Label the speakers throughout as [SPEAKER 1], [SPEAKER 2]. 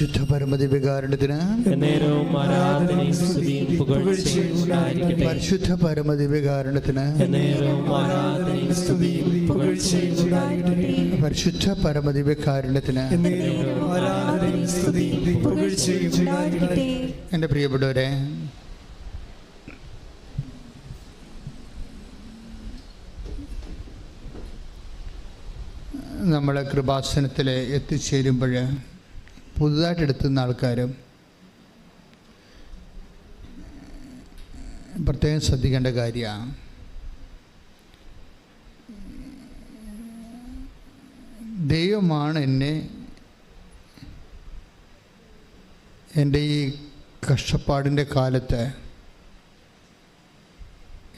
[SPEAKER 1] പരിശുദ്ധ പരമദിവ്യകാരുണ്യത്തിന്
[SPEAKER 2] എന്നേരവും ആരാധനയും സ്തുതിയും പുകഴ്ചയും ഉണ്ടായിരിക്കട്ടെ.
[SPEAKER 1] പരിശുദ്ധ പരമദിവ്യകാരുണ്യത്തിന്
[SPEAKER 2] എന്നേരവും ആരാധനയും സ്തുതിയും പുകഴ്ചയും ഉണ്ടായിരിക്കട്ടെ.
[SPEAKER 1] പരിശുദ്ധ പരമദിവ്യകാരുണ്യത്തിന്
[SPEAKER 2] എന്നേരവും ആരാധനയും സ്തുതിയും പുകഴ്ചയും ഉണ്ടായിരിക്കട്ടെ.
[SPEAKER 1] എൻ്റെ പ്രിയപ്പെട്ടവരെ, നമ്മൾ കൃപാസനത്തിൽ എത്തിച്ചേരുമ്പോൾ പുതുതായിട്ട് എടുത്തുന്ന ആൾക്കാരും പ്രത്യേകം ശ്രദ്ധിക്കേണ്ട കാര്യമാണ്. ദൈവമാണ് എന്നെ എൻ്റെ ഈ കഷ്ടപ്പാടിൻ്റെ കാലത്ത്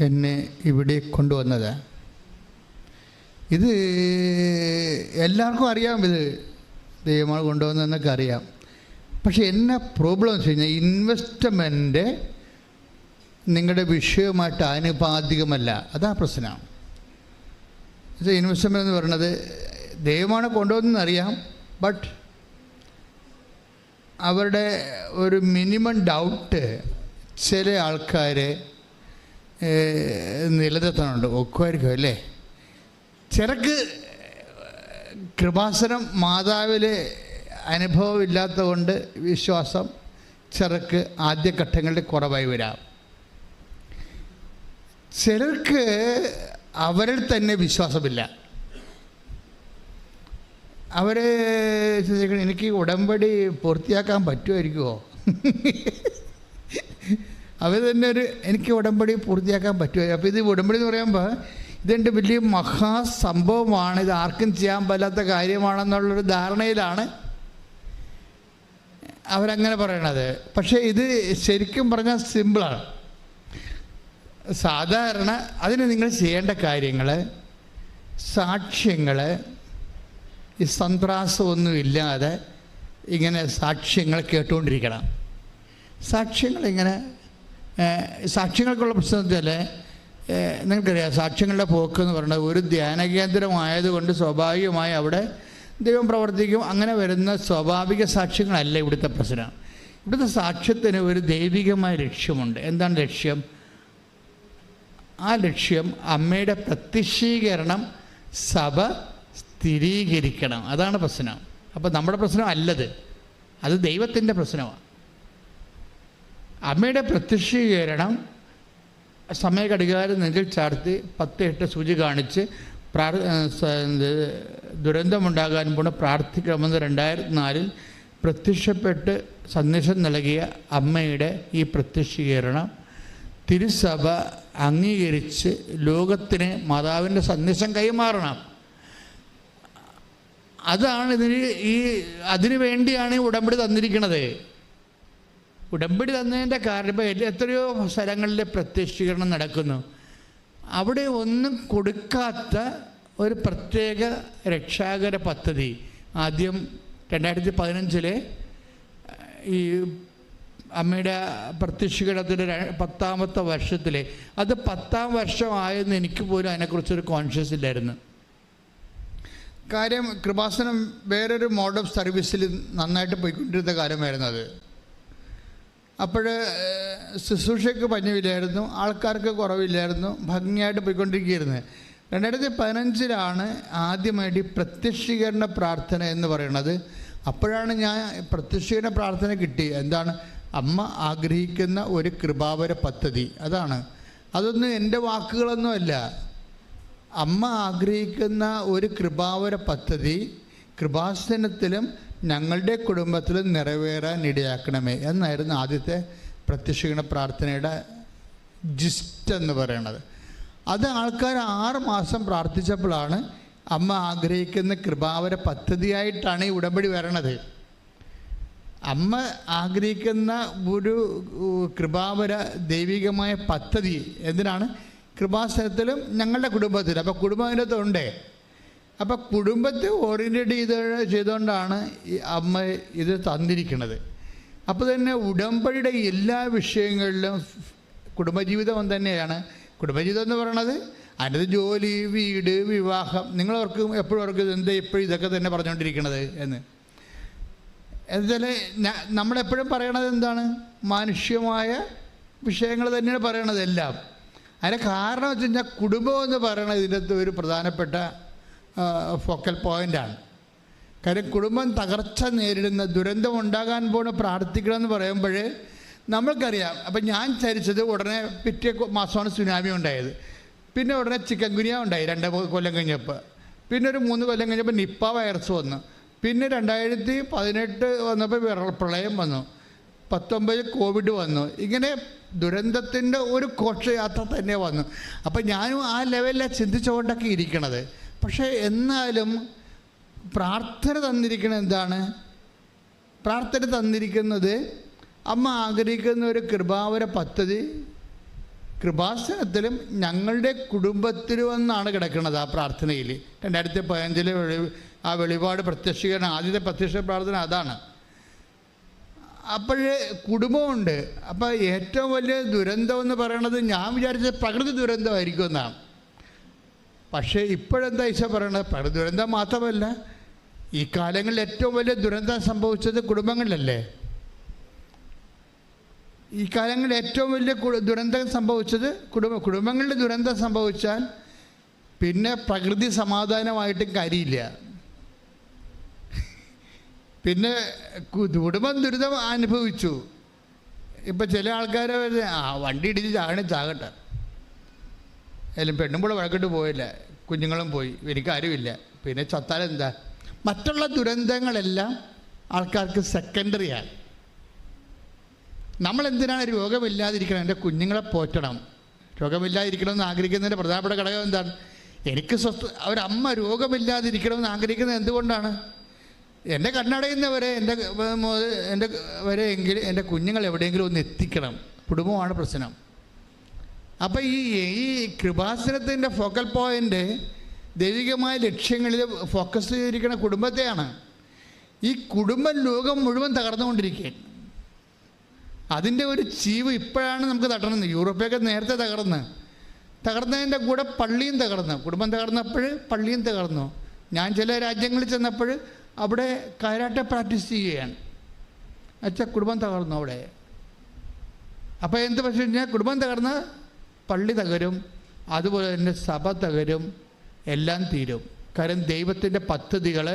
[SPEAKER 1] എന്നെ ഇവിടെ കൊണ്ടുവന്നത്. ഇത് എല്ലാവർക്കും അറിയാം, ഇത് ദൈവമാണ് കൊണ്ടുവന്നതെന്നൊക്കെ അറിയാം. പക്ഷെ എന്നാ പ്രോബ്ലം എന്ന് വെച്ച് കഴിഞ്ഞാൽ ഇൻവെസ്റ്റ്മെൻറ്റ് നിങ്ങളുടെ വിഷയവുമായിട്ട് ആനുപാതികമല്ല. അതാ പ്രശ്നം. ഇൻവെസ്റ്റ്മെൻ്റ് എന്ന് പറയുന്നത് ദൈവമാണ് കൊണ്ടുവന്നതെന്നറിയാം, ബട്ട് അവരുടെ ഒരു മിനിമം ഡൗട്ട് ചില ആൾക്കാർ നിലനിർത്താനുണ്ട്. ഒക്കുമായിരിക്കും അല്ലേ? ചിലക്ക് കൃപാസനം മാതാവിൽ അനുഭവമില്ലാത്തത് കൊണ്ട് വിശ്വാസം ചിലർക്ക് ആദ്യഘട്ടങ്ങളിൽ കുറവായി വരാം. ചിലർക്ക് അവരിൽ തന്നെ വിശ്വാസമില്ല. അവർ എനിക്ക് ഉടമ്പടി പൂർത്തിയാക്കാൻ പറ്റുമായിരിക്കുമോ? അവർ തന്നെ എനിക്ക് ഉടമ്പടി പൂർത്തിയാക്കാൻ പറ്റുമോ? അപ്പോൾ ഇത് ഉടമ്പടി എന്ന് പറയുമ്പോൾ ഇതെൻ്റെ വലിയ മഹാസംഭവമാണ്, ഇത് ആർക്കും ചെയ്യാൻ പറ്റാത്ത കാര്യമാണെന്നുള്ളൊരു ധാരണയിലാണ് അവരങ്ങനെ പറയണത്. പക്ഷേ ഇത് ശരിക്കും പറഞ്ഞാൽ സിമ്പിളാണ്. സാധാരണ അതിന് നിങ്ങൾ ചെയ്യേണ്ട കാര്യങ്ങൾ, സാക്ഷ്യങ്ങൾ, ഈ സന്ത്രാസമൊന്നുമില്ലാതെ ഇങ്ങനെ സാക്ഷ്യങ്ങൾ കേട്ടുകൊണ്ടിരിക്കണം. സാക്ഷ്യങ്ങൾക്കുള്ള പ്രശ്നം വെച്ചാൽ നിങ്ങൾക്കറിയാം, സാക്ഷ്യങ്ങളുടെ പോക്ക് എന്ന് പറയുന്നത് ഒരു ധ്യാന കേന്ദ്രമായതുകൊണ്ട് സ്വാഭാവികമായി അവിടെ ദൈവം പ്രവർത്തിക്കും. അങ്ങനെ വരുന്ന സ്വാഭാവിക സാക്ഷ്യങ്ങളല്ല ഇവിടുത്തെ പ്രശ്നം. ഇവിടുത്തെ സാക്ഷ്യത്തിന് ഒരു ദൈവികമായ ലക്ഷ്യമുണ്ട്. എന്താണ് ലക്ഷ്യം? ആ ലക്ഷ്യം അമ്മയുടെ പ്രത്യക്ഷീകരണം സഭ സ്ഥിരീകരിക്കണം. അതാണ് പ്രശ്നം. അപ്പോൾ നമ്മുടെ പ്രശ്നം അല്ലത്, അത് ദൈവത്തിൻ്റെ പ്രശ്നമാണ്. അമ്മയുടെ പ്രത്യക്ഷീകരണം സമയഘടികാരം നെഞ്ചിൽ ചാർത്തി 10-8 സൂചി കാണിച്ച് ദുരന്തമുണ്ടാകാൻ പോണ പ്രാർത്ഥിക്കണമെന്ന് 2004 പ്രത്യക്ഷപ്പെട്ട് സന്ദേശം നൽകിയ അമ്മയുടെ ഈ പ്രത്യക്ഷീകരണം തിരുസഭ അംഗീകരിച്ച് ലോകത്തിന് മാതാവിൻ്റെ സന്ദേശം കൈമാറണം. അതാണ് അതിനു വേണ്ടിയാണ് ഉടമ്പടി തന്നിരിക്കുന്നത്. ഉടമ്പടി തന്നതിൻ്റെ കാരണം ഇപ്പോൾ എത്രയോ സ്ഥലങ്ങളിൽ പ്രത്യക്ഷീകരണം നടക്കുന്നു. അവിടെ ഒന്നും കൊടുക്കാത്ത ഒരു പ്രത്യേക രക്ഷാകര പദ്ധതി ആദ്യം 2015 ഈ അമ്മയുടെ പ്രത്യക്ഷീകരണത്തിൻ്റെ 10ാമത്തെ വർഷത്തിൽ, അത് 10ാം വർഷമായെന്ന് എനിക്ക് പോലും അതിനെക്കുറിച്ചൊരു കോൺഷ്യസ് ഇല്ലായിരുന്നു. കാര്യം കൃപാസനം വേറൊരു മോഡ് ഓഫ് സർവീസിൽ നന്നായിട്ട് പോയിക്കൊണ്ടിരുന്ന കാലമായിരുന്നു അത്. അപ്പോൾ ശുശ്രൂഷയ്ക്ക് പഞ്ഞമില്ലായിരുന്നു, ആൾക്കാർക്ക് കുറവില്ലായിരുന്നു, ഭംഗിയായിട്ട് പോയിക്കൊണ്ടിരിക്കുകയായിരുന്നു. 2015 ആദ്യമായിട്ട് പ്രത്യക്ഷീകരണ പ്രാർത്ഥന എന്ന് പറയുന്നത്. അപ്പോഴാണ് ഞാൻ പ്രത്യക്ഷീകരണ പ്രാർത്ഥന കിട്ടി. എന്താണ്? അമ്മ ആഗ്രഹിക്കുന്ന ഒരു കൃപാവര പദ്ധതി. അതൊന്നും എൻ്റെ വാക്കുകളൊന്നുമല്ല. അമ്മ ആഗ്രഹിക്കുന്ന ഒരു കൃപാവര പദ്ധതി കൃപാസനത്തിലും ഞങ്ങളുടെ കുടുംബത്തിലും നിറവേറാൻ ഇടയാക്കണമേ എന്നായിരുന്നു ആദ്യത്തെ പ്രത്യക്ഷീകരണ പ്രാർത്ഥനയുടെ ജിസ്റ്റ് എന്ന് പറയണത്. അത് ആൾക്കാർ 6 മാസം പ്രാർത്ഥിച്ചപ്പോഴാണ് അമ്മ ആഗ്രഹിക്കുന്ന കൃപാവര പദ്ധതിയായിട്ടാണ് ഈ ഉടമ്പടി വരണത്. അമ്മ ആഗ്രഹിക്കുന്ന ഒരു കൃപാവര ദൈവികമായ പദ്ധതി എന്തിനാണ്? കൃപാസനത്തിലും ഞങ്ങളുടെ കുടുംബത്തിലും. അപ്പോൾ കുടുംബം അതിനകത്തുണ്ടേ. അപ്പോൾ കുടുംബത്തെ ഓറിയൻറ്റേറ്റ് ചെയ്തുകൊണ്ടാണ് ഈ അമ്മ ഇത് തന്നിരിക്കുന്നത്. അപ്പോൾ തന്നെ ഉടമ്പടിയുടെ എല്ലാ വിഷയങ്ങളിലും കുടുംബജീവിതം തന്നെയാണ്. കുടുംബജീവിതം എന്ന് പറയണത് അതിനകത്ത് ജോലി, വീട്, വിവാഹം. നിങ്ങളവർക്ക് എപ്പോഴും അവർക്ക് എന്താ എപ്പോഴും ഇതൊക്കെ തന്നെ പറഞ്ഞുകൊണ്ടിരിക്കണത് എന്ന്. എന്നുവെച്ചാൽ നമ്മളെപ്പോഴും പറയണത് എന്താണ്? മാനുഷ്യമായ വിഷയങ്ങൾ തന്നെയാണ് പറയണത് എല്ലാം. അതിൻ്റെ കാരണം വെച്ച് കഴിഞ്ഞാൽ കുടുംബം എന്ന് പറയുന്നത് ഇതിനകത്ത് ഒരു പ്രധാനപ്പെട്ട ഫോക്കൽ പോയിൻ്റാണ്. കാര്യം കുടുംബം തകർച്ച നേരിടുന്ന, ദുരന്തം ഉണ്ടാകാൻ പോണ പ്രാർത്ഥിക്കണമെന്ന് പറയുമ്പോൾ നമ്മൾക്കറിയാം. അപ്പം ഞാൻ ചരിച്ചത് ഉടനെ പിറ്റേ മാസമാണ് സുനാമി ഉണ്ടായത്. പിന്നെ ഉടനെ ചിക്കൻ ഗുനിയ ഉണ്ടായി 2 കൊല്ലം കഴിഞ്ഞപ്പോൾ. പിന്നെ ഒരു 3 കൊല്ലം കഴിഞ്ഞപ്പോൾ നിപ്പ വൈറസ് വന്നു. പിന്നെ 2018 വന്നപ്പോൾ പ്രളയം വന്നു. 19 കോവിഡ് വന്നു. ഇങ്ങനെ ദുരന്തത്തിൻ്റെ ഒരു ഘോഷയാത്ര തന്നെ വന്നു. അപ്പം ഞാനും ആ ലെവലിലാണ് ചിന്തിച്ചുകൊണ്ടൊക്കെ ഇരിക്കണത്. പക്ഷേ എന്നാലും പ്രാർത്ഥന തന്നിരിക്കുന്നത് എന്താണ്? പ്രാർത്ഥന തന്നിരിക്കുന്നത് അമ്മ ആഗ്രഹിക്കുന്ന ഒരു കൃപാവര പദ്ധതി കൃപാസനത്തിലും ഞങ്ങളുടെ കുടുംബത്തിലും എന്നാണ് കിടക്കുന്നത്. ആ പ്രാർത്ഥനയിൽ 2015 ആ വെളിപാട് പ്രത്യക്ഷീകരണം, ആദ്യത്തെ പ്രത്യക്ഷ പ്രാർത്ഥന അതാണ്. അപ്പോൾ കുടുംബമുണ്ട്. അപ്പോൾ ഏറ്റവും വലിയ ദുരന്തം എന്ന് പറയണത് ഞാൻ വിചാരിച്ചത് പ്രകൃതി ദുരന്തമായിരിക്കും എന്നാണ്. പക്ഷേ ഇപ്പോഴെന്താ ഈശോ പറയണത്? പ്രകൃതി ദുരന്തം മാത്രമല്ല, ഈ കാലങ്ങളിൽ ഏറ്റവും വലിയ ദുരന്തം സംഭവിച്ചത് കുടുംബങ്ങളിലല്ലേ? ഈ കാലങ്ങളിൽ ഏറ്റവും വലിയ ദുരന്തം സംഭവിച്ചത് കുടുംബങ്ങളിൽ ദുരന്തം സംഭവിച്ചാൽ പിന്നെ പ്രകൃതി സമാധാനമായിട്ടും കാര്യമില്ല. പിന്നെ കുടുംബം ദുരിതം അനുഭവിച്ചു. ഇപ്പം ചില ആൾക്കാർ വണ്ടി ഇടിച്ച് ചാകട്ടെ, എല്ലാം പെണ്ണുമ്പോൾ വഴക്കിട്ട് പോയില്ല, കുഞ്ഞുങ്ങളും പോയി, എനിക്കാരുമില്ല, പിന്നെ ചത്താലെന്താ? മറ്റുള്ള ദുരന്തങ്ങളെല്ലാം ആൾക്കാർക്ക് സെക്കൻഡറിയാണ്. നമ്മളെന്തിനാണ് രോഗമില്ലാതിരിക്കണം? എൻ്റെ കുഞ്ഞുങ്ങളെ പോറ്റണം. രോഗമില്ലാതിരിക്കണമെന്ന് ആഗ്രഹിക്കുന്നതിൻ്റെ പ്രധാനപ്പെട്ട ഘടകം എന്താണ്? എനിക്ക് ഒരമ്മ രോഗമില്ലാതിരിക്കണമെന്ന് ആഗ്രഹിക്കുന്നത് എന്തുകൊണ്ടാണ്? എൻ്റെ കണ്ണടയുന്നവരെ എൻ്റെ വരെ എങ്കിലും എൻ്റെ കുഞ്ഞുങ്ങൾ എവിടെയെങ്കിലും ഒന്ന് എത്തിക്കണം. കുടുംബമാണ് പ്രശ്നം. അപ്പോൾ ഈ കൃപാസനത്തിൻ്റെ ഫോക്കൽ പോയിൻ്റ് ദൈവികമായ ലക്ഷ്യങ്ങളിൽ ഫോക്കസ് ചെയ്തിരിക്കുന്ന കുടുംബത്തെയാണ്. ഈ കുടുംബം ലോകം മുഴുവൻ തകർന്നുകൊണ്ടിരിക്കുകയാണ്. അതിൻ്റെ ഒരു ചീവ് ഇപ്പോഴാണ് നമുക്ക് തട്ടണമെന്ന്. യൂറോപ്പൊക്കെ നേരത്തെ തകർന്നതിൻ്റെ കൂടെ പള്ളിയും തകർന്നു. കുടുംബം തകർന്നപ്പോൾ പള്ളിയും തകർന്നു. ഞാൻ ചില രാജ്യങ്ങളിൽ ചെന്നപ്പോൾ അവിടെ കരാട്ടെ പ്രാക്ടീസ് ചെയ്യുകയാണ്. അച്ഛാ കുടുംബം തകർന്നു അവിടെ. അപ്പോൾ എന്ത് പക്ഷേ കഴിഞ്ഞാൽ കുടുംബം തകർന്ന് പള്ളി തകരും, അതുപോലെ തന്നെ സഭ തകരും, എല്ലാം തീരും. കാരണം ദൈവത്തിൻ്റെ പദ്ധതികൾ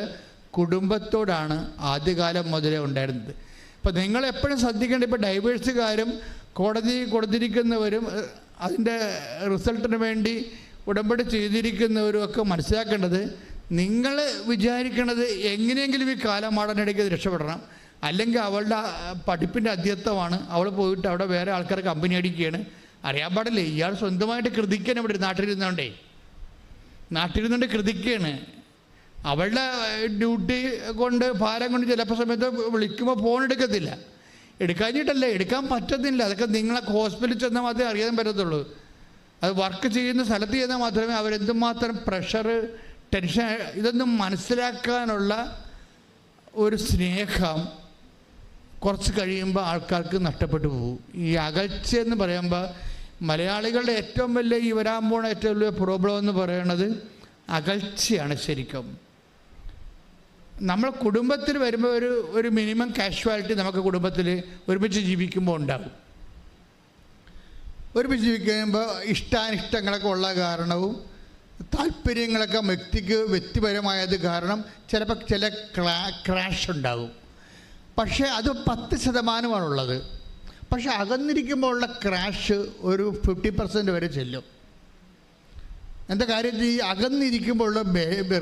[SPEAKER 1] കുടുംബത്തോടാണ് ആദ്യകാലം മുതലേ ഉണ്ടായിരുന്നത്. ഇപ്പം നിങ്ങളെപ്പോഴും ശ്രദ്ധിക്കേണ്ട, ഇപ്പോൾ ഡൈവേഴ്സുകാരും കോടതി കൊടുത്തിരിക്കുന്നവരും അതിൻ്റെ റിസൾട്ടിന് വേണ്ടി ഉടമ്പടി ചെയ്തിരിക്കുന്നവരും ഒക്കെ മനസ്സിലാക്കേണ്ടത്, നിങ്ങൾ വിചാരിക്കണത് എങ്ങനെയെങ്കിലും ഈ കാലമാടനിടയ്ക്ക് രക്ഷപ്പെടണം, അല്ലെങ്കിൽ അവളുടെ പഠിപ്പിൻ്റെ അധ്യത്വമാണ്, അവൾ പോയിട്ട് അവിടെ വേറെ ആൾക്കാരെ കമ്പനി അടിക്കുകയാണ്. അറിയാൻ പാടില്ലേ, ഇയാൾ സ്വന്തമായിട്ട് കൃതിക്കാണ് ഇവിടെ നാട്ടിലിരുന്നുകൊണ്ട് കൃതിക്കാണ്. അവളുടെ ഡ്യൂട്ടി കൊണ്ട് ഭാരം കൊണ്ട് ചിലപ്പോൾ സമയത്ത് വിളിക്കുമ്പോൾ ഫോൺ എടുക്കത്തില്ല. എടുക്കാഞ്ഞിട്ടല്ല, എടുക്കാൻ പറ്റത്തില്ല. അതൊക്കെ നിങ്ങളെ ഹോസ്പിറ്റലിൽ ചെന്നാൽ മാത്രമേ അറിയാൻ പറ്റത്തുള്ളൂ. അത് വർക്ക് ചെയ്യുന്ന സ്ഥലത്ത് ചെന്നാൽ മാത്രമേ അവരെന്തുമാത്രം പ്രഷർ, ടെൻഷൻ, ഇതൊന്നും മനസ്സിലാക്കാനുള്ള ഒരു സ്നേഹം കുറച്ച് കഴിയുമ്പോൾ ആൾക്കാർക്ക് നഷ്ടപ്പെട്ടു പോകും. ഈ അകൽച്ച എന്ന് പറയുമ്പോൾ മലയാളികളുടെ ഏറ്റവും വലിയ ഈ വരാൻ പോണ ഏറ്റവും വലിയ പ്രോബ്ലം എന്ന് പറയുന്നത് അകൽച്ചയാണ്. ശരിക്കും നമ്മൾ കുടുംബത്തിൽ വരുമ്പോൾ ഒരു മിനിമം കാഷ്വാലിറ്റി നമുക്ക് കുടുംബത്തിൽ ഒരുമിച്ച് ജീവിക്കുമ്പോൾ ഉണ്ടാകും. ഒരുമിച്ച് ജീവിക്കുമ്പോൾ ഇഷ്ടാനിഷ്ടങ്ങളൊക്കെ ഉള്ള കാരണവും താല്പര്യങ്ങളൊക്കെ വ്യക്തിപരമായത് കാരണം ചിലപ്പോൾ ചില ക്രാഷ് ഉണ്ടാകും. പക്ഷേ അത് 10%മാണുള്ളത്. പക്ഷേ അകന്നിരിക്കുമ്പോൾ ഉള്ള ക്രാഷ് ഒരു 50% വരെ ചെല്ലും. എന്താ കാര്യത്തിൽ ഈ അകന്നിരിക്കുമ്പോഴുള്ള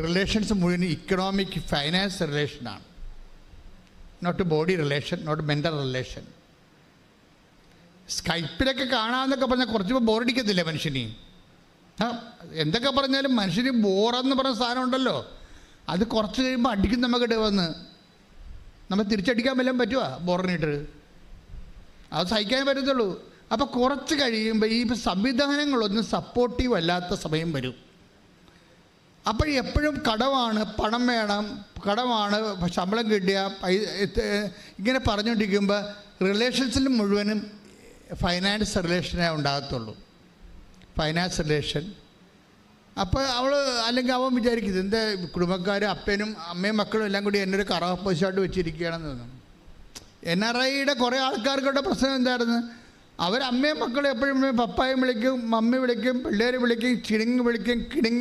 [SPEAKER 1] റിലേഷൻസ് മുഴുവൻ ഇക്കണോമിക് ഫൈനാൻസ് റിലേഷനാണ്. Not body relation, not mental relation. സ്കൈപ്പിലൊക്കെ കാണാമെന്നൊക്കെ പറഞ്ഞാൽ കുറച്ച് ബോറടിക്കത്തില്ലേ മനുഷ്യന്? എന്തൊക്കെ പറഞ്ഞാലും മനുഷ്യന് ബോറെന്ന് പറഞ്ഞ സാധനം ഉണ്ടല്ലോ, അത് കുറച്ച് കഴിയുമ്പോൾ അടിക്കും നമുക്കിട്ട് വന്ന്. നമ്മൾ തിരിച്ചടിക്കാൻ വല്ലതും പറ്റുമോ ബോറിനിട്ട്? അത് സഹിക്കാൻ പറ്റത്തുള്ളൂ. അപ്പോൾ കുറച്ച് കഴിയുമ്പോൾ ഈ സംവിധാനങ്ങളൊന്നും സപ്പോർട്ടീവ് അല്ലാത്ത സമയം വരും. അപ്പോൾ എപ്പോഴും കടമാണ്, പണം വേണം, കടമാണ്, ശമ്പളം കിട്ടിയ ഇങ്ങനെ പറഞ്ഞുകൊണ്ടിരിക്കുമ്പോൾ റിലേഷൻസിൽ മുഴുവനും ഫൈനാൻസ് റിലേഷനേ ഉണ്ടാകത്തുള്ളൂ. Finance relation. അപ്പോൾ അവൾ അല്ലെങ്കിൽ അവൻ വിചാരിക്കുന്നത് എൻ്റെ കുടുംബക്കാർ അപ്പനും അമ്മയും മക്കളും എല്ലാം കൂടി എന്നൊരു കറവപ്പശായിട്ട് വെച്ചിരിക്കുകയാണെന്ന് തോന്നുന്നു. NRIയുടെ കുറേ ആൾക്കാർക്കുള്ള പ്രശ്നം എന്തായിരുന്നു? അവരമ്മയും മക്കളും എപ്പോഴും പപ്പായും വിളിക്കും, മമ്മി വിളിക്കും, പിള്ളേർ വിളിക്കും, കിടുങ്ങി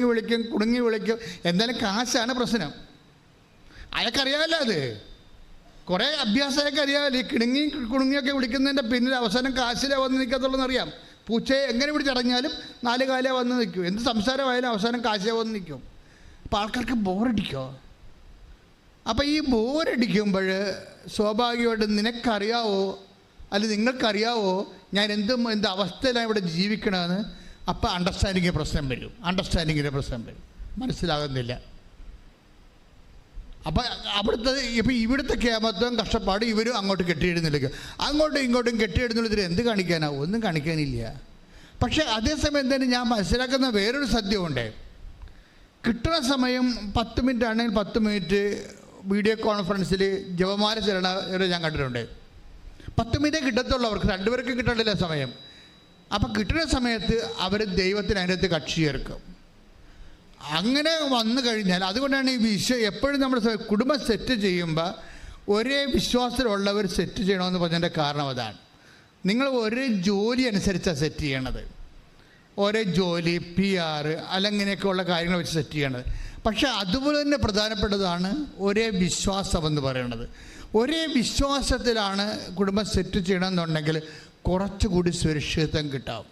[SPEAKER 1] വിളിക്കും, കുടുങ്ങി വിളിക്കും. എന്തായാലും കാശാണ് പ്രശ്നം. അയാൾക്കറിയാമല്ലോ, അത് കുറേ അഭ്യാസമൊക്കെ അറിയാമല്ലോ. ഈ കുടുങ്ങിയൊക്കെ വിളിക്കുന്നതിൻ്റെ പിന്നിൽ അവസാനം കാശിലേ വന്ന് നിൽക്കത്തുള്ളൂ എന്നറിയാം. പൂച്ചയെ എങ്ങനെ പിടിച്ചടങ്ങിയാലും 4 കാലേ വന്ന് നിൽക്കും. എന്ത് സംസാരമായാലും അവസാനം കാശിലേ വന്ന് നിൽക്കും. അപ്പോൾ ആൾക്കാർക്ക് ബോറടിക്കോ? അപ്പോൾ ഈ ബോറടിക്കുമ്പോൾ സ്വാഭാവികമായിട്ട് നിനക്കറിയാവോ, അല്ലെങ്കിൽ നിങ്ങൾക്കറിയാവോ ഞാൻ എന്ത് അവസ്ഥയിലാണ് ഇവിടെ ജീവിക്കണമെന്ന്? അപ്പോൾ അണ്ടർസ്റ്റാൻഡിങ്ങിന് പ്രശ്നം വരും. മനസ്സിലാകുന്നില്ല. അപ്പം ഇവിടുത്തെ കേമത്വം കഷ്ടപ്പാട് ഇവരും അങ്ങോട്ട് കെട്ടിയെഴുന്നള്ളിക്കും, അങ്ങോട്ടും ഇങ്ങോട്ടും കെട്ടിയെഴുന്നള്ളിൽ എന്ത് കാണിക്കാനാ? ഒന്നും കാണിക്കാനില്ല. പക്ഷേ അതേസമയം തന്നെ ഞാൻ മനസ്സിലാക്കുന്ന വേറൊരു സത്യമുണ്ട്. കിട്ടുന്ന സമയം 10 മിനിറ്റ് ആണെങ്കിൽ 10 മിനിറ്റ് വീഡിയോ കോൺഫറൻസിൽ ജപമാല ചെല്ലണവരെ ഞാൻ കണ്ടിട്ടുണ്ട്. 10 മിനിറ്റേ കിട്ടത്തുള്ളൂ അവർക്ക്, 2 പേർക്ക് കിട്ടണ്ടില്ല സമയം. അപ്പം കിട്ടുന്ന സമയത്ത് അവർ ദൈവത്തിന് അതിനകത്ത് കക്ഷി ചേർക്കും. അങ്ങനെ വന്നു കഴിഞ്ഞാൽ അതുകൊണ്ടാണ് ഈ എപ്പോഴും നമ്മൾ കുടുംബം സെറ്റ് ചെയ്യുമ്പോൾ ഒരേ വിശ്വാസത്തിലുള്ളവർ സെറ്റ് ചെയ്യണമെന്ന് പറഞ്ഞതിൻ്റെ കാരണം അതാണ്. നിങ്ങൾ ഒരേ ജോലി അനുസരിച്ചാണ് സെറ്റ് ചെയ്യണത്. ഒരേ ജോലി, PR അല്ലങ്ങനെയൊക്കെയുള്ള കാര്യങ്ങൾ വെച്ച് സെറ്റ് ചെയ്യണത്. പക്ഷേ അതുപോലെ തന്നെ പ്രധാനപ്പെട്ടതാണ് ഒരേ വിശ്വാസം എന്ന് പറയുന്നത്. ഒരേ വിശ്വാസത്തിലാണ് കുടുംബം സെറ്റ് ചെയ്യണമെന്നുണ്ടെങ്കിൽ കുറച്ചുകൂടി സുരക്ഷിതത്വം കിട്ടാം.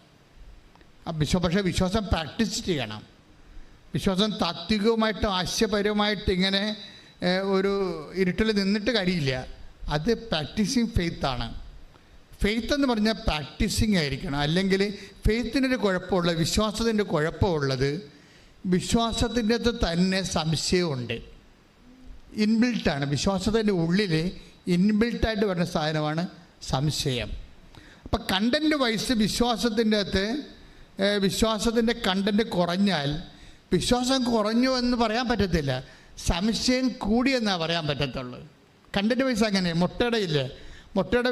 [SPEAKER 1] പക്ഷേ വിശ്വാസം പ്രാക്ടീസ് ചെയ്യണം. വിശ്വാസം താത്വികമായിട്ടും ആശയപരമായിട്ട് ഇങ്ങനെ ഒരു ഇരുട്ടിൽ നിന്നിട്ട് കാര്യമില്ല. അത് പ്രാക്ടീസിങ് ഫെയ്ത്താണ്. ഫെയ്ത്ത് എന്ന് പറഞ്ഞാൽ പ്രാക്ടീസിങ് ആയിരിക്കണം. അല്ലെങ്കിൽ ഫെയ്ത്തിനൊരു കുഴപ്പമുള്ള, വിശ്വാസത്തിൻ്റെ കുഴപ്പമുള്ളത് വിശ്വാസത്തിൻ്റെ അകത്ത് തന്നെ സംശയമുണ്ട്. ഇൻബിൽട്ടാണ്. വിശ്വാസത്തിൻ്റെ ഉള്ളിൽ ഇൻബിൽട്ടായിട്ട് വരുന്ന സാധനമാണ് സംശയം. അപ്പം കണ്ടൻറ്റ് വൈസ് വിശ്വാസത്തിൻ്റെ അകത്ത് വിശ്വാസത്തിൻ്റെ കണ്ടൻറ്റ് കുറഞ്ഞാൽ വിശ്വാസം കുറഞ്ഞു എന്ന് പറയാൻ പറ്റത്തില്ല, സംശയം കൂടിയെന്നാണ് പറയാൻ പറ്റത്തുള്ളൂ. കണ്ടൻറ്റ് വൈസ് അങ്ങനെ. മുട്ടയുടെ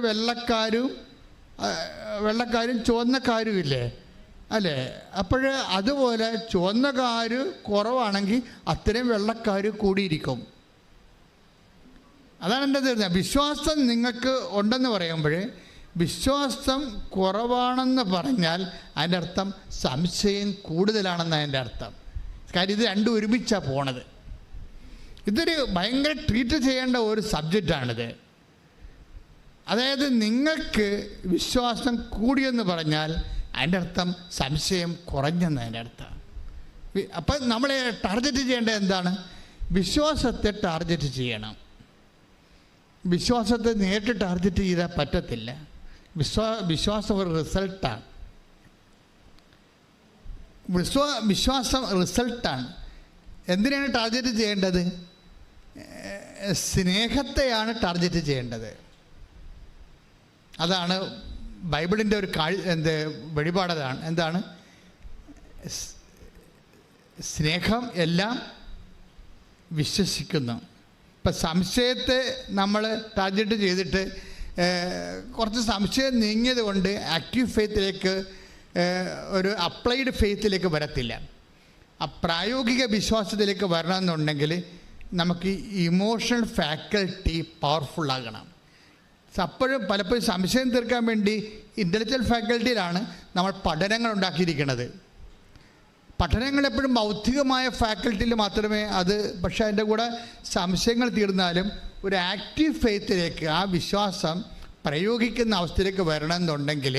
[SPEAKER 1] വെള്ളക്കാരും ചുവന്നക്കാരും ഇല്ലേ, അല്ലേ? അപ്പോൾ അതുപോലെ ചുവന്നക്കാര് കുറവാണെങ്കിൽ അത്രയും വെള്ളക്കാർ കൂടിയിരിക്കും. അതാണ് എൻ്റെ തീർച്ചയായും. വിശ്വാസം നിങ്ങൾക്ക് ഉണ്ടെന്ന് പറയുമ്പോൾ വിശ്വാസം കുറവാണെന്ന് പറഞ്ഞാൽ അതിൻ്റെ അർത്ഥം സംശയം കൂടുതലാണെന്ന് അതിൻ്റെ അർത്ഥം. കാര്യം ഇത് രണ്ടും ഒരുമിച്ചാണ് പോണത്. ഇതൊരു ഭയങ്കര ട്രീറ്റ് ചെയ്യേണ്ട ഒരു സബ്ജക്റ്റാണിത്. അതായത് നിങ്ങൾക്ക് വിശ്വാസം കൂടിയെന്ന് പറഞ്ഞാൽ അതിൻ്റെ അർത്ഥം സംശയം കുറഞ്ഞെന്ന് അതിൻ്റെ അർത്ഥം. അപ്പം നമ്മൾ ടാർഗറ്റ് ചെയ്യേണ്ടത് എന്താണ്? വിശ്വാസത്തെ ടാർഗറ്റ് ചെയ്യണം. വിശ്വാസത്തെ നേരിട്ട് ടാർഗറ്റ് ചെയ്താൽ പറ്റത്തില്ല. വിശ്വാസം ഒരു റിസൾട്ടാണ്. വിശ്വാസം റിസൾട്ടാണ്. എന്തിനാണ് ടാർഗറ്റ് ചെയ്യേണ്ടത്? സ്നേഹത്തെയാണ് ടാർഗറ്റ് ചെയ്യേണ്ടത്. അതാണ് ബൈബിളിൻ്റെ ഒരു വെളിപാടതാണ്. എന്താണ്? സ്നേഹം എല്ലാം വിശ്വസിക്കുന്നു. ഇപ്പം സംശയത്തെ നമ്മൾ ടാർഗറ്റ് ചെയ്തിട്ട് കുറച്ച് സംശയം നീങ്ങിയത് കൊണ്ട് ആക്റ്റീവ് ഫെയ്ത്തിലേക്ക്, ഒരു അപ്ലൈഡ് ഫെയ്ത്തിലേക്ക് വരത്തില്ല. ആ പ്രായോഗിക വിശ്വാസത്തിലേക്ക് വരണമെന്നുണ്ടെങ്കിൽ നമുക്ക് ഇമോഷണൽ ഫാക്കൽറ്റി പവർഫുള്ളാകണം. അപ്പോഴും പലപ്പോഴും സംശയം തീർക്കാൻ വേണ്ടി ഇൻ്റലക്ച്വൽ ഫാക്കൽറ്റിയിലാണ് നമ്മൾ പഠനങ്ങൾ ഉണ്ടാക്കിയിരിക്കുന്നത്. പഠനങ്ങൾ എപ്പോഴും ബൗദ്ധികമായ ഫാക്കൽറ്റിയിൽ മാത്രമേ അത്, പക്ഷേ അതിൻ്റെ കൂടെ സംശയങ്ങൾ തീർന്നാലും ഒരു ആക്റ്റീവ് ഫെയ്ത്തിലേക്ക്, ആ വിശ്വാസം പ്രയോഗിക്കുന്ന അവസ്ഥയിലേക്ക് വരണമെന്നുണ്ടെങ്കിൽ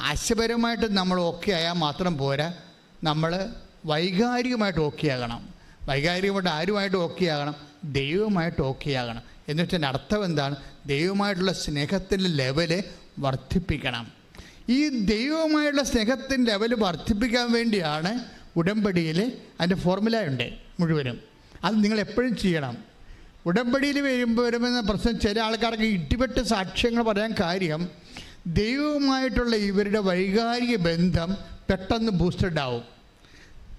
[SPEAKER 1] ആശയപരമായിട്ട് നമ്മൾ ഓക്കെ ആയാൽ മാത്രം പോരാ, നമ്മൾ വൈകാരികമായിട്ട് ഓക്കെ ആകണം. വൈകാരികമായിട്ട് ആരുമായിട്ട് ഓക്കെ ആകണം? ദൈവമായിട്ട് ഓക്കെ ആകണം. എന്ന് വെച്ചാൽ അർത്ഥം എന്താണ്? ദൈവമായിട്ടുള്ള സ്നേഹത്തിൻ്റെ ലെവല് വർദ്ധിപ്പിക്കണം. ഈ ദൈവമായിട്ടുള്ള സ്നേഹത്തിൻ്റെ ലെവൽ വർദ്ധിപ്പിക്കാൻ വേണ്ടിയാണ് ഉടമ്പടിയിൽ അതിൻ്റെ ഫോർമുലയുണ്ട് മുഴുവനും. അത് നിങ്ങൾ എപ്പോഴും ചെയ്യണം. ഉടമ്പടിയിൽ വരുമെന്ന പ്രശ്നം ചില ആൾക്കാർക്ക് ഇടിപെട്ട് സാക്ഷ്യങ്ങൾ പറയാൻ കാര്യം, ദൈവവുമായിട്ടുള്ള ഇവരുടെ വൈകാരിക ബന്ധം പെട്ടെന്ന് ബൂസ്റ്റഡ് ആവും.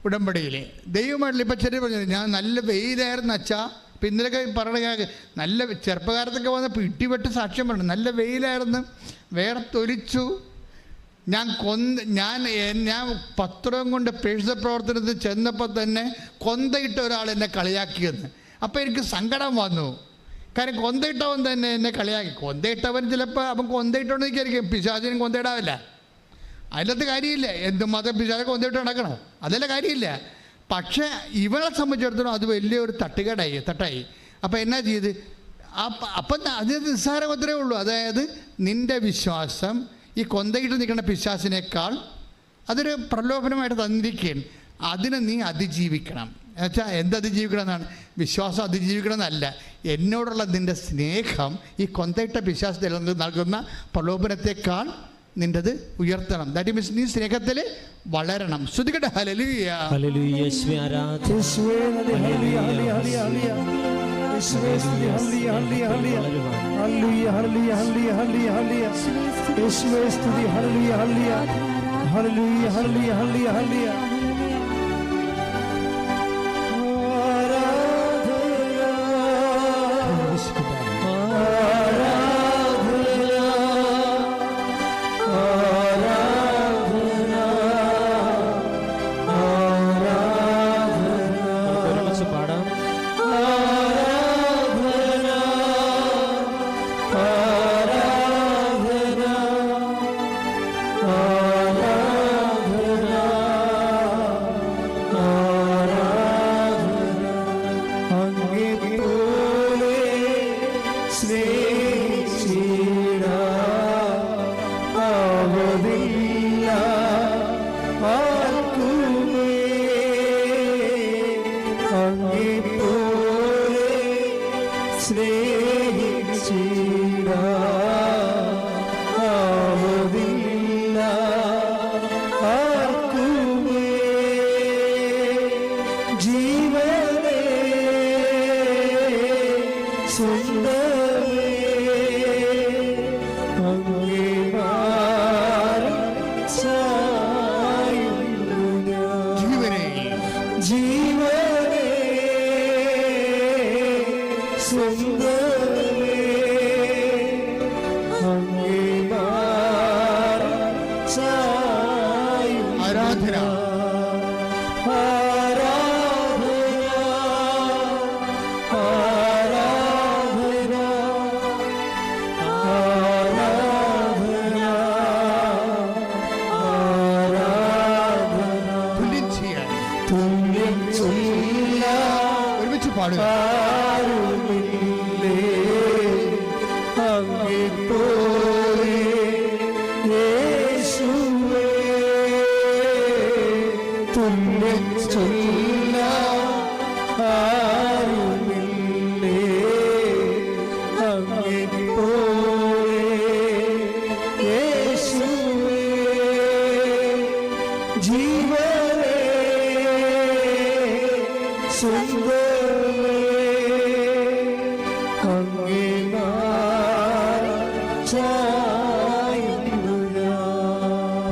[SPEAKER 1] ഉടമ്പടിയിൽ ദൈവമായിട്ടുള്ള, ഇപ്പം ചെറിയ പറഞ്ഞു, ഞാൻ നല്ല വെയിലായിരുന്നു അച്ഛാ, ഇപ്പം ഇന്നലെയൊക്കെ പറയണ നല്ല ചെറുപ്പകാലത്തൊക്കെ വന്നപ്പോൾ ഇടിപെട്ട് സാക്ഷ്യം പറഞ്ഞു, നല്ല വെയിലായിരുന്നു, വേറെ തൊലിച്ചു, ഞാൻ പത്രം കൊണ്ട് പേഴ്സ പ്രവർത്തനത്തിൽ ചെന്നപ്പോൾ തന്നെ കൊന്തയിട്ട ഒരാൾ എന്നെ കളിയാക്കിയെന്ന്. അപ്പോൾ എനിക്ക് സങ്കടം വന്നു. കാര്യം കൊന്തയിട്ടവൻ തന്നെ എന്നെ കളിയാക്കി. കൊന്തയിട്ടവൻ ചിലപ്പോൾ അവൻ കൊന്തയിട്ടോണ്ട് നിൽക്കായിരിക്കും, പിശാചിനും കൊന്തയിടാവില്ല. അതിനകത്ത് കാര്യമില്ല. എന്ത് മതം പിശാചെ കൊന്തയിട്ട് നടക്കണം, അതല്ല കാര്യമില്ല. പക്ഷേ ഇവളെ സംബന്ധിച്ചിടത്തോളം അത് വലിയൊരു തട്ടായി. അപ്പം എന്നാ ചെയ്ത്? അപ്പം അതിന് നിസ്സാരം അത്രേ ഉള്ളൂ. അതായത് നിൻ്റെ വിശ്വാസം ഈ കൊന്തയിട്ട് നിൽക്കുന്ന പിശാചിനേക്കാൾ അതൊരു പ്രലോഭനമായിട്ട് തന്നിരിക്കുകയാണ്. അതിനെ നീ അതിജീവിക്കണം. എന്നുവെച്ചാൽ എന്തതിജീവിക്കണം എന്നാണ്? വിശ്വാസം അതിജീവിക്കണം എന്നല്ല, എന്നോടുള്ള നിൻ്റെ സ്നേഹം ഈ കൊന്തയിട്ട പിശാചത്തിൽ നൽകുന്ന പ്രലോഭനത്തെക്കാൾ നിൻ്റെത് ഉയർത്തണം. ദാറ്റ് മീൻസ് നീ സ്നേഹത്തിൽ വളരണം. ശ്രുതികട്ടെ ഹല്ലേലൂയ.
[SPEAKER 2] ഹല്ലേലൂയ. യേശുവേ ആരാധന. യേശുവേ ഹല്ലേലൂയ ഹല്ലേലൂയ ഹല്ലേലൂയ. യേശുവേ സ്തുതി hallelujah hallelujah hallelujah hallelujah hallelujah hallelujah. യേശുവേ സ്തുതി hallelujah hallelujah hallelujah hallelujah hallelujah hallelujah.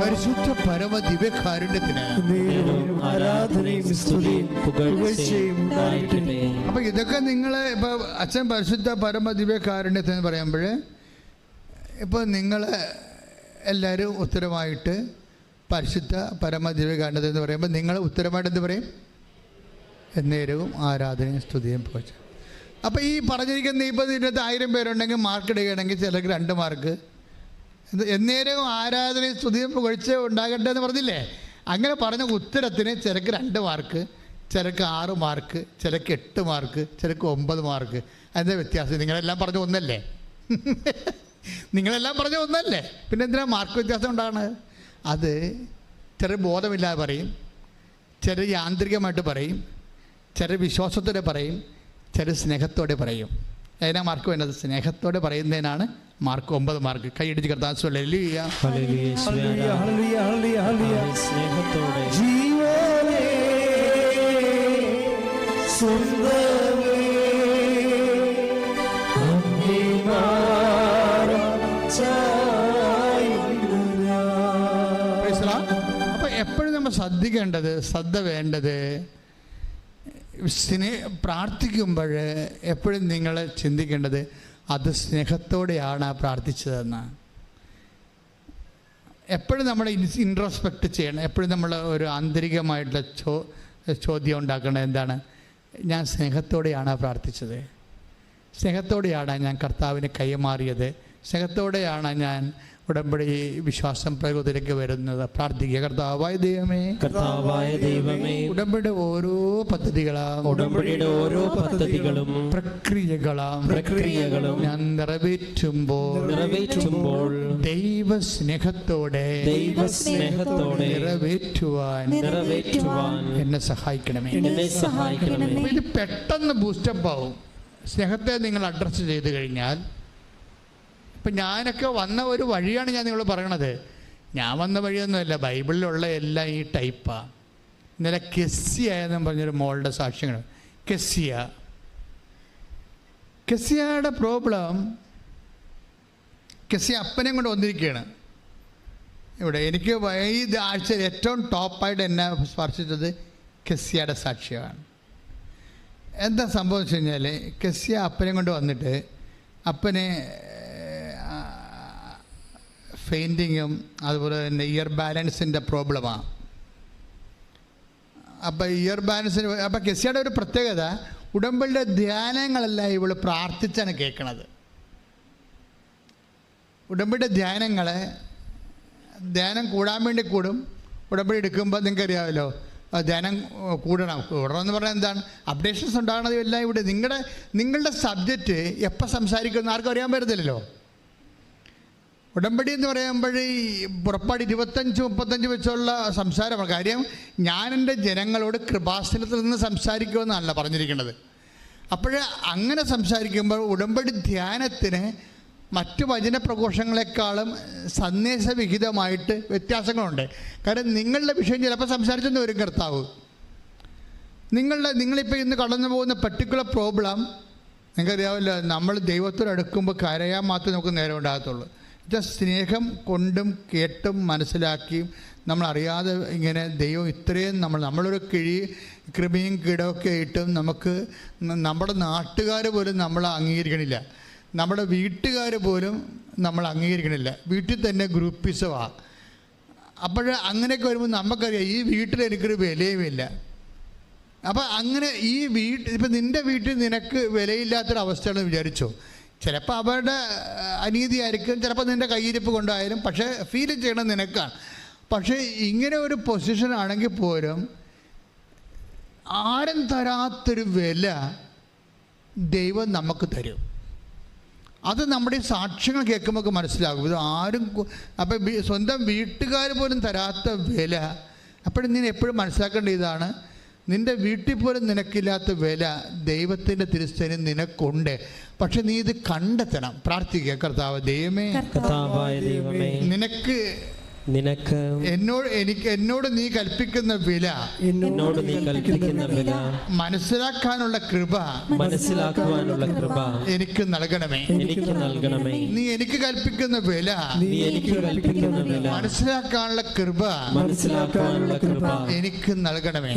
[SPEAKER 1] പരിശുദ്ധ പരമ ദിവ്യകാരുണ്യത്തിന് അപ്പൊ ഇതൊക്കെ നിങ്ങള് ഇപ്പൊ അച്ഛൻ പരിശുദ്ധ പരമ ദിവ്യകാരുണ്യത്തിന് പറയുമ്പോൾ ഇപ്പൊ നിങ്ങള് എല്ലാവരും ഉത്തരമായിട്ട് പരിശുദ്ധ പരമ ദിവ്യകാരുണ്യത്തിന് എന്ന് പറയുമ്പോൾ നിങ്ങൾ ഉത്തരമായിട്ട് എന്ത് പറയും? എന്നേരവും ആരാധനയും സ്തുതിയും പോച്ച. അപ്പോൾ ഈ പറഞ്ഞിരിക്കുന്ന ഇപ്പോൾ ഇതിനകത്ത് 1000 പേരുണ്ടെങ്കിൽ മാർക്ക് ഇടുകയാണെങ്കിൽ ചിലർക്ക് 2 മാർക്ക്. എന്നേരവും ആരാധനയും സ്തുതിയും പുകഴ്ച ഉണ്ടാകട്ടെ എന്ന് പറഞ്ഞില്ലേ? അങ്ങനെ പറഞ്ഞ ഉത്തരത്തിന് ചിലക്ക് 2 മാർക്ക്, ചിലക്ക് 6 മാർക്ക്, ചിലക്ക് 8 മാർക്ക്, ചിലക്ക് 9 മാർക്ക്. അതിൻ്റെ വ്യത്യാസം നിങ്ങളെല്ലാം പറഞ്ഞ ഒന്നല്ലേ? നിങ്ങളെല്ലാം പറഞ്ഞ ഒന്നല്ലേ? പിന്നെ എന്തിനാ മാർക്ക് വ്യത്യാസം ഉണ്ടാകണത്? അത് ചില ബോധമില്ലാതെ പറയും, ചില യാന്ത്രികമായിട്ട് പറയും, ചില വിശ്വാസത്തോടെ പറയും, ചില സ്നേഹത്തോടെ പറയും. അതിനാ മാർക്ക് വേണ്ടത്? സ്നേഹത്തോടെ പറയുന്നതിനാണ് മാർക്ക് 9 മാർക്ക്. കൈയടിച്ച് കർത്താൻ ഹല്ലേലൂയ.
[SPEAKER 2] Hallelujah hallelujah hallelujah. സ്നേഹത്തോടെ ജീവനേ സുന്ദരമേ
[SPEAKER 1] അപ്പം എപ്പോഴും നമ്മൾ ശ്രദ്ധിക്കേണ്ടത്, ശ്രദ്ധ വേണ്ടത്, പ്രാർത്ഥിക്കുമ്പോൾ എപ്പോഴും നിങ്ങൾ ചിന്തിക്കേണ്ടത് അത് സ്നേഹത്തോടെയാണ് പ്രാർത്ഥിച്ചതെന്ന്. എപ്പോഴും നമ്മൾ ഇൻട്രോസ്പെക്റ്റ് ചെയ്യണം. എപ്പോഴും നമ്മൾ ഒരു ആന്തരികമായിട്ടുള്ള ചോദ്യം ഉണ്ടാക്കണം. എന്താണ്? ഞാൻ സ്നേഹത്തോടെയാണ് പ്രാർത്ഥിച്ചത്? സ്നേഹത്തോടെയാണ് ഞാൻ കർത്താവിന് കൈമാറിയത്. സ്നേഹത്തോടെയാണ് ഞാൻ ഉടമ്പടി വിശ്വാസം പ്രയോഗത്തിലേക്ക് വരുന്നത്. പ്രാർത്ഥിക്കുക. കർത്താവായ ദൈവമേ, ഉടമ്പടിയുടെ ഓരോ പദ്ധതികളും പ്രക്രിയകളും ഞാൻ നിറവേറ്റുമ്പോൾ ദൈവസ്നേഹത്തോടെ നിറവേറ്റുവാൻ എന്നെ സഹായിക്കണമേ. ഇത് പെട്ടെന്ന് ബൂസ്റ്റപ്പ് ആവും. സ്നേഹത്തെ നിങ്ങൾ അഡ്രസ്സ് ചെയ്ത് കഴിഞ്ഞാൽ. ഇപ്പം ഞാനൊക്കെ വന്ന ഒരു വഴിയാണ് ഞാൻ നിങ്ങൾ പറയണത്. ഞാൻ വന്ന വഴിയൊന്നുമല്ല, ബൈബിളിലുള്ള എല്ലാം ഈ ടൈപ്പാണ്. ഇന്നലെ കെസ്സിയ എന്നും പറഞ്ഞൊരു മോളുടെ സാക്ഷ്യങ്ങൾ. കെസ്സിയയുടെ പ്രോബ്ലം, കെസ്സിയ അപ്പനെയും കൊണ്ട് വന്നിരിക്കുകയാണ് ഇവിടെ. എനിക്ക് ഈ ആഴ്ചയിൽ ഏറ്റവും ടോപ്പായിട്ട് എന്നെ സ്പർശിച്ചത് കെസ്സിയയുടെ സാക്ഷ്യമാണ്. എന്താ സംഭവം വെച്ച് കഴിഞ്ഞാൽ, കെസ്സിയ അപ്പനെയും കൊണ്ട് വന്നിട്ട് അപ്പനെ ഫെയിൻറ്റിങ്ങും അതുപോലെ തന്നെ ഇയർ ബാലൻസിൻ്റെ പ്രോബ്ലമാണ്. അപ്പോൾ ഇയർ ബാലൻസിന് അപ്പോൾ കെസ്സിയുടെ ഒരു പ്രത്യേകത, ഉടമ്പടിയുടെ ധ്യാനങ്ങളെല്ലാം ഇവൾ പ്രാർത്ഥിച്ചാണ് കേൾക്കണത്. ഉടമ്പടിയുടെ ധ്യാനം കൂടാൻ വേണ്ടി കൂടും. ഉടമ്പടി എടുക്കുമ്പോൾ നിങ്ങൾക്കറിയാമല്ലോ, ധ്യാനം കൂടണമെന്ന് പറഞ്ഞാൽ എന്താണ്, അപ്ഡേഷൻസ് ഉണ്ടാകണത് എല്ലാം ഇവിടെ. നിങ്ങളുടെ സബ്ജക്റ്റ് എപ്പോൾ സംസാരിക്കുമെന്ന് ആർക്കും അറിയാൻ പറ്റത്തില്ലല്ലോ. ഉടമ്പടി എന്ന് പറയുമ്പോൾ ഈ പുറപ്പാട് 25-35 വെച്ചുള്ള സംസാരമാണ്. കാര്യം ഞാൻ എൻ്റെ ജനങ്ങളോട് കൃപാസനത്തിൽ നിന്ന് സംസാരിക്കുമെന്നല്ല പറഞ്ഞിരിക്കുന്നത്. അപ്പോൾ അങ്ങനെ സംസാരിക്കുമ്പോൾ ഉടമ്പടി ധ്യാനത്തിന് മറ്റു വചന പ്രഘോഷങ്ങളെക്കാളും സന്ദേശവിഹിതമായിട്ട് വ്യത്യാസങ്ങളുണ്ട്. കാരണം നിങ്ങളുടെ വിഷയം ചിലപ്പോൾ സംസാരിച്ചെന്ന് വരും കർത്താവ്. നിങ്ങളിപ്പോൾ ഇന്ന് കടന്നു പോകുന്ന പർട്ടിക്കുലർ പ്രോബ്ലം നിങ്ങൾക്കറിയാമല്ലോ. നമ്മൾ ദൈവത്തോട് അടുക്കുമ്പോൾ കരയാൻ മാത്രമേ നമുക്ക് നേരം ഉണ്ടാകത്തുള്ളൂ. സ്നേഹം കൊണ്ടും കേട്ടും മനസ്സിലാക്കിയും നമ്മളറിയാതെ ഇങ്ങനെ ദൈവം ഇത്രയും നമ്മളൊരു കൃപയും കീടമൊക്കെ ഇട്ടും നമുക്ക് നമ്മുടെ നാട്ടുകാർ പോലും നമ്മളെ അംഗീകരിക്കണില്ല, നമ്മുടെ വീട്ടുകാർ പോലും നമ്മൾ അംഗീകരിക്കണില്ല. വീട്ടിൽ തന്നെ ഗ്രൂപ്പിസമാണ്. അപ്പോൾ അങ്ങനെയൊക്കെ വരുമ്പോൾ നമുക്കറിയാം ഈ വീട്ടിൽ എനിക്കൊരു വിലയുമില്ല. അപ്പോൾ അങ്ങനെ ഇപ്പം നിൻ്റെ വീട്ടിൽ നിനക്ക് വിലയില്ലാത്തൊരവസ്ഥയാണെന്ന് വിചാരിച്ചോ. ചിലപ്പോൾ അവരുടെ അനീതിയായിരിക്കും, ചിലപ്പോൾ നിൻ്റെ കയ്യിരിപ്പ് കൊണ്ടായാലും, പക്ഷേ ഫീൽ ചെയ്യണം നിനക്കാണ്. പക്ഷേ ഇങ്ങനെ ഒരു പൊസിഷൻ ആണെങ്കിൽ പോലും ആരും തരാത്തൊരു വില ദൈവം നമുക്ക് തരും. അത് നമ്മുടെ ഈ സാക്ഷ്യങ്ങൾ കേൾക്കുമ്പോൾ മനസ്സിലാകും. ഇത് ആരും അപ്പം സ്വന്തം വീട്ടുകാർ പോലും തരാത്ത വില. അപ്പോഴും നീ എപ്പോഴും മനസ്സിലാക്കേണ്ട ഇതാണ്, നിൻ്റെ വീട്ടിൽ പോലും നിനക്കില്ലാത്ത വില ദൈവത്തിൻ്റെ തിരുസേനയിൽ നിനക്കുണ്ട്. പക്ഷെ നീ ഇത് കണ്ടെത്തണം. പ്രാർത്ഥിക്കുക. കർത്താവ് ദൈവമേ, നിനക്ക് എന്നോട് നീ കൽപ്പിക്കുന്ന വില മനസ്സിലാക്കാനുള്ള കൃപ എനിക്ക് നൽകണമേ. നീ എനിക്ക് കൽപ്പിക്കുന്ന വില മനസ്സിലാക്കാനുള്ള കൃപ എനിക്ക് നൽകണമേ.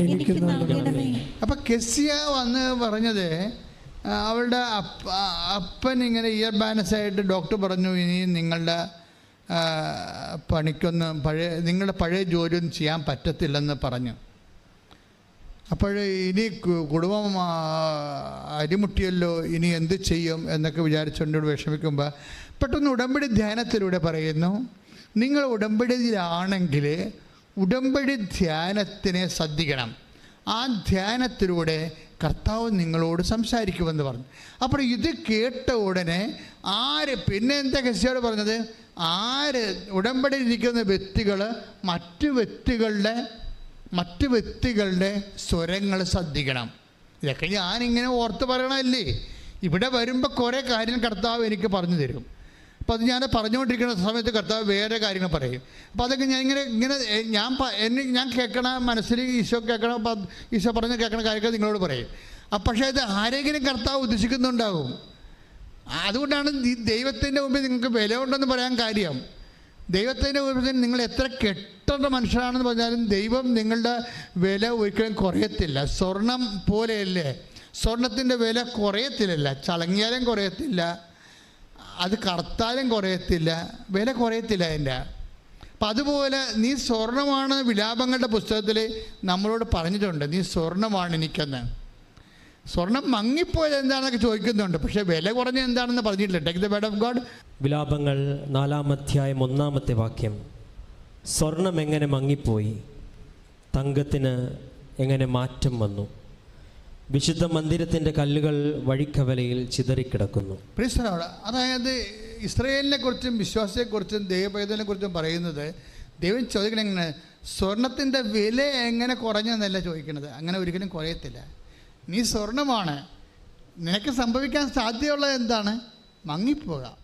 [SPEAKER 1] അപ്പൊ കെസ്സിയ വന്ന് പറഞ്ഞത്, അവളുടെ അപ്പൻ ഇങ്ങനെ ഇയർ ബാലൻസ് ആയിട്ട് ഡോക്ടർ പറഞ്ഞു, ഇനി നിങ്ങളുടെ നിങ്ങളുടെ പഴയ ജോലിയൊന്നും ചെയ്യാൻ പറ്റത്തില്ലെന്ന് പറഞ്ഞു. അപ്പോൾ ഇനി കുടുംബം അരിമുട്ടിയല്ലോ, ഇനി എന്ത് ചെയ്യും എന്നൊക്കെ വിചാരിച്ചുകൊണ്ട് വിഷമിക്കുമ്പോൾ പെട്ടെന്ന് ഉടമ്പടി ധ്യാനത്തിലൂടെ പറയുന്നു, നിങ്ങൾ ഉടമ്പടിയിലാണെങ്കിൽ ഉടമ്പടി ധ്യാനത്തിനെ ശ്രദ്ധിക്കണം. ആ ധ്യാനത്തിലൂടെ കർത്താവ് നിങ്ങളോട് സംസാരിക്കുമെന്ന് പറഞ്ഞു. അപ്പോൾ ഇത് കേട്ട ഉടനെ പിന്നെ എന്താ കെസ്സിയോട് പറഞ്ഞത്, ഉടമ്പടിയിലിരിക്കുന്ന വ്യക്തികൾ മറ്റു വ്യക്തികളുടെ സ്വരങ്ങൾ ശ്രദ്ധിക്കണം. ഇതൊക്കെ ഞാനിങ്ങനെ ഓർത്ത് പറയണമല്ലേ. ഇവിടെ വരുമ്പോൾ കുറേ കാര്യങ്ങൾ കർത്താവ് എനിക്ക് പറഞ്ഞു തരും. അപ്പോൾ അത് ഞാൻ പറഞ്ഞുകൊണ്ടിരിക്കുന്ന സമയത്ത് കർത്താവ് വേറെ കാര്യങ്ങൾ പറയും. അപ്പോൾ അതൊക്കെ ഞാൻ ഞാൻ കേൾക്കണ മനസ്സിൽ ഈശോ കേൾക്കണം, ഈശോ പറഞ്ഞ് കേൾക്കണ കാര്യങ്ങൾ നിങ്ങളോട് പറയും. പക്ഷേ ഇത് ആരെങ്കിലും കർത്താവ് ഉദ്ദേശിക്കുന്നുണ്ടാവും. അതുകൊണ്ടാണ് ദൈവത്തിൻ്റെ മുമ്പിൽ നിങ്ങൾക്ക് വില ഉണ്ടെന്ന് പറയാൻ കാര്യം. ദൈവത്തിൻ്റെ മുമ്പിൽ നിങ്ങൾ എത്ര കെട്ടേണ്ട മനുഷ്യരാണെന്ന് പറഞ്ഞാലും ദൈവം നിങ്ങളുടെ വില ഒരിക്കലും കുറയത്തില്ല. സ്വർണം പോലെയല്ലേ, സ്വർണത്തിൻ്റെ വില കുറയത്തില്ലല്ല. ചളങ്ങിയാലും കുറയത്തില്ല, അത് കറുത്താലും കുറയത്തില്ല, വില കുറയത്തില്ല അതിൻ്റെ. അപ്പം അതുപോലെ നീ സ്വർണമാണ് വിലാപങ്ങളുടെ പുസ്തകത്തിൽ നമ്മളോട് പറഞ്ഞിട്ടുണ്ട്, നീ സ്വർണമാണ് എനിക്കെന്ന്. സ്വർണം മങ്ങിപ്പോയത് എന്താണെന്നൊക്കെ ചോദിക്കുന്നുണ്ട്, പക്ഷേ വില കുറഞ്ഞ എന്താണെന്ന് പറഞ്ഞിട്ടില്ല. Take the word of God.
[SPEAKER 3] വിലാപങ്ങൾ 4-ാം അധ്യായം 1-ാമത്തെ വാക്യം. സ്വർണം എങ്ങനെ മങ്ങിപ്പോയി, തങ്കത്തിന് എങ്ങനെ മാറ്റം വന്നു, വിശുദ്ധ മന്ദിരത്തിൻ്റെ കല്ലുകൾ വഴിക്കവലയിൽ ചിതറിക്കിടക്കുന്നു.
[SPEAKER 1] അതായത് ഇസ്രായേലിനെ കുറിച്ചും വിശ്വാസത്തെക്കുറിച്ചും ദൈവപൈതലിനെ കുറിച്ചും പറയുന്നത്, ദൈവം ചോദിക്കണം എങ്ങനെ സ്വർണത്തിൻ്റെ വില എങ്ങനെ കുറഞ്ഞെന്നല്ല ചോദിക്കണത്. അങ്ങനെ ഒരിക്കലും കുറയത്തില്ല. നീ സ്വർണമാണ്, നിനക്ക് സംഭവിക്കാൻ സാധ്യതയുള്ളത് എന്താണ്? മങ്ങിപ്പോകാം.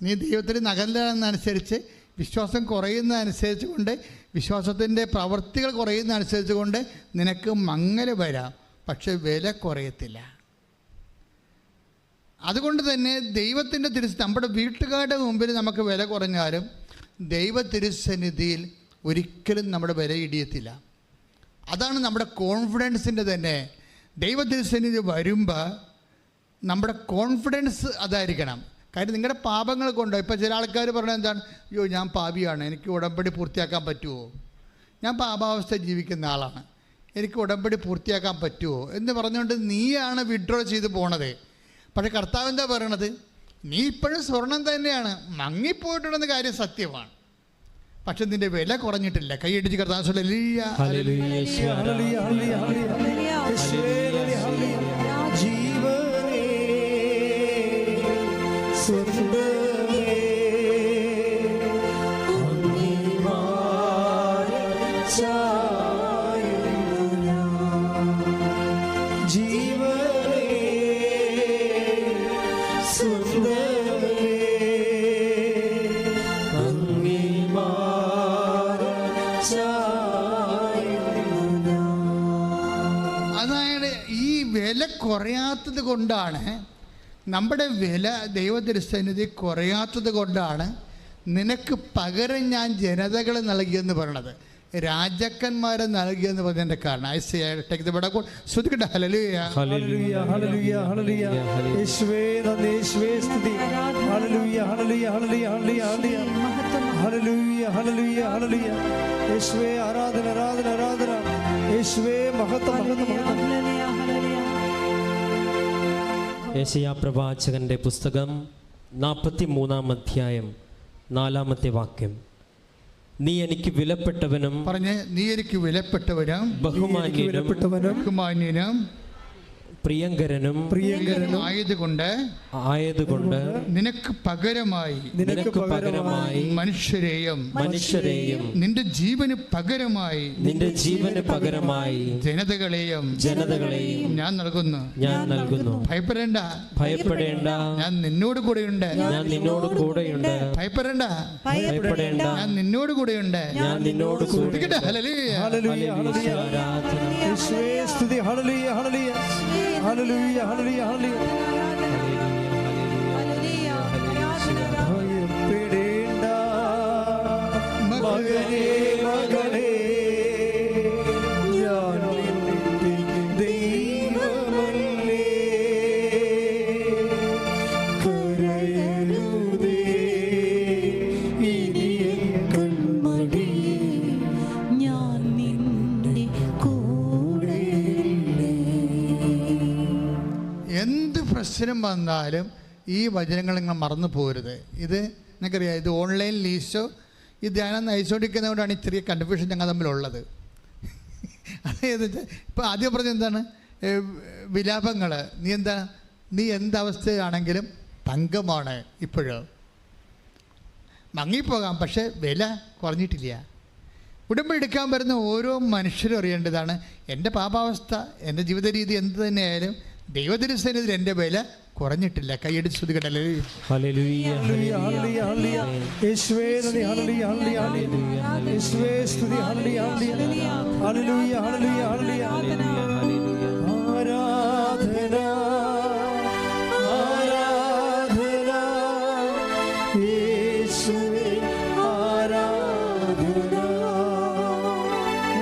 [SPEAKER 1] നീ ദൈവത്തിന് നകലുന്നതനുസരിച്ച്, വിശ്വാസം കുറയുന്നതനുസരിച്ച് കൊണ്ട്, വിശ്വാസത്തിൻ്റെ പ്രവൃത്തികൾ കുറയുന്നതനുസരിച്ച് കൊണ്ട് നിനക്ക് മങ്ങൽ വരാം, പക്ഷെ വില കുറയത്തില്ല. അതുകൊണ്ട് തന്നെ ദൈവത്തിൻ്റെ നമ്മുടെ വീട്ടുകാരുടെ മുമ്പിൽ നമുക്ക് വില കുറഞ്ഞാലും ദൈവ തിരുസന്നിധിയിൽ ഒരിക്കലും നമ്മുടെ വില ഇടിയത്തില്ല. അതാണ് നമ്മുടെ കോൺഫിഡൻസിൻ്റെ തന്നെ. ദൈവ തിരുസന്നിധി വരുമ്പോൾ നമ്മുടെ കോൺഫിഡൻസ് അതായിരിക്കണം. കാര്യം നിങ്ങളുടെ പാപങ്ങൾ കൊണ്ടോ, ഇപ്പോൾ ചില ആൾക്കാർ പറഞ്ഞത് എന്താണ്, അയ്യോ ഞാൻ പാപിയാണ്, എനിക്ക് ഉടമ്പടി പൂർത്തിയാക്കാൻ പറ്റുമോ, ഞാൻ പാപാവസ്ഥ ജീവിക്കുന്ന ആളാണ്, എനിക്ക് ഉടമ്പടി പൂർത്തിയാക്കാൻ പറ്റുമോ എന്ന് പറഞ്ഞുകൊണ്ട് നീയാണ് വിഡ്രോ ചെയ്ത് പോണത്. പക്ഷേ കർത്താവ് എന്താ പറയണത്? നീ ഇപ്പോഴും സ്വർണം തന്നെയാണ്, മങ്ങിപ്പോയിട്ടുണ്ടെന്ന കാര്യം സത്യമാണ്, പക്ഷെ നിന്റെ വില കുറഞ്ഞിട്ടില്ല. കൈയടിച്ച് കർത്താവ് വില കുറയാത്തത് കൊണ്ടാണ്, നമ്മുടെ വില ദൈവതിരുസന്നിധി കുറയാത്തത് കൊണ്ടാണ് നിനക്ക് പകരം ഞാൻ ജനതകളെ നൽകിയെന്ന് പറയണത്, രാജാക്കന്മാരെ നൽകിയെന്ന് പറഞ്ഞതിൻ്റെ കാരണം. ശ്രദ്ധിക്കട്ടെ. Hallelujah,
[SPEAKER 2] hallelujah, hallelujah, hallelujah. യേശുവേ നന്ദി, യേശുവേ സ്തുതി. Hallelujah, hallelujah, hallelujah, hallelujah, hallelujah, hallelujah, hallelujah. യേശുവേ ആരാധന, ആരാധന, ആരാധന. യേശുവേ മഹത്വം, മഹത്വം, മഹത്വം.
[SPEAKER 3] യെശയ്യാ പ്രവാചകന്റെ പുസ്തകം 43-ാം അധ്യായം 4-ാമത്തെ വാക്യം. നീ എനിക്ക് വിലപ്പെട്ടവനും,
[SPEAKER 1] പറഞ്ഞ് നീ എനിക്ക് വിലപ്പെട്ടവനും ബഹുമാന്യനും
[SPEAKER 3] പ്രിയങ്കരനും
[SPEAKER 1] ആയതുകൊണ്ട്
[SPEAKER 3] നിനക്ക് പകരമായി മനുഷ്യരെയും നിന്റെ ജീവന് പകരമായി ജനതകളെയും ഞാൻ നൽകുന്നു. ഭയപ്പെടേണ്ട, ഞാൻ നിന്നോട് കൂടെയുണ്ട്. ഭയപ്പെടേണ്ട, ഞാൻ നിന്നോട് കൂടെയുണ്ട്. ഹല്ലേലൂയ, ഹല്ലേലൂയ,
[SPEAKER 2] സ്തുതി. Hallelujah, hallelujah, hallelujah, hallelujah, hallelujah. ഭയപ്പെടേണ്ട മകനേ, മകനേ, ഞാൻ നിന്റെ ദൈവമല്ലേ, കരയരുതേ ഇനി എൻ കൺമണിയേ, ഞാൻ നിന്റെ കൂടെയില്ലേ.
[SPEAKER 1] എന്ത് പ്രശ്നം വന്നാലും ഈ വചനങ്ങൾ നിങ്ങൾ മറന്നു പോകരുത്. ഇത് നിങ്ങൾക്കറിയാം, ഇത് ഓൺലൈൻ ലീസോ ഈ ധ്യാനം നയിച്ചുകൊണ്ടിരിക്കുന്നതുകൊണ്ടാണ് ഈ ചെറിയ കൺഫ്യൂഷൻ ഞങ്ങൾ തമ്മിലുള്ളത്. അതായത് ഇപ്പോൾ ആദ്യം പറഞ്ഞത് എന്താണ്? വിലാപങ്ങൾ. നീ എന്തവസ്ഥയാണെങ്കിലും തങ്കമാണ്. ഇപ്പോഴും മങ്ങിപ്പോകാം, പക്ഷേ വില കുറഞ്ഞിട്ടില്ല. ഉടമ്പടി എടുക്കാൻ വരുന്ന ഓരോ മനുഷ്യരും അറിയേണ്ടതാണ്, എൻ്റെ പാപാവസ്ഥ, എൻ്റെ ജീവിത രീതി എന്ത് തന്നെയായാലും ദൈവതിരുസന്നിധിയിൽ എൻ്റെ വില കുറഞ്ഞിട്ടില്ല. കൈയടിച്ച് ശ്രുതികട്ടെ.
[SPEAKER 3] Hallelujah,
[SPEAKER 2] hallelujah, hallelujah. യേശുവേ നന്ദി. Hallelujah, hallelujah, hallelujah. യേശുവേ സ്തുതി. Hallelujah, hallelujah, hallelujah, hallelujah, hallelujah.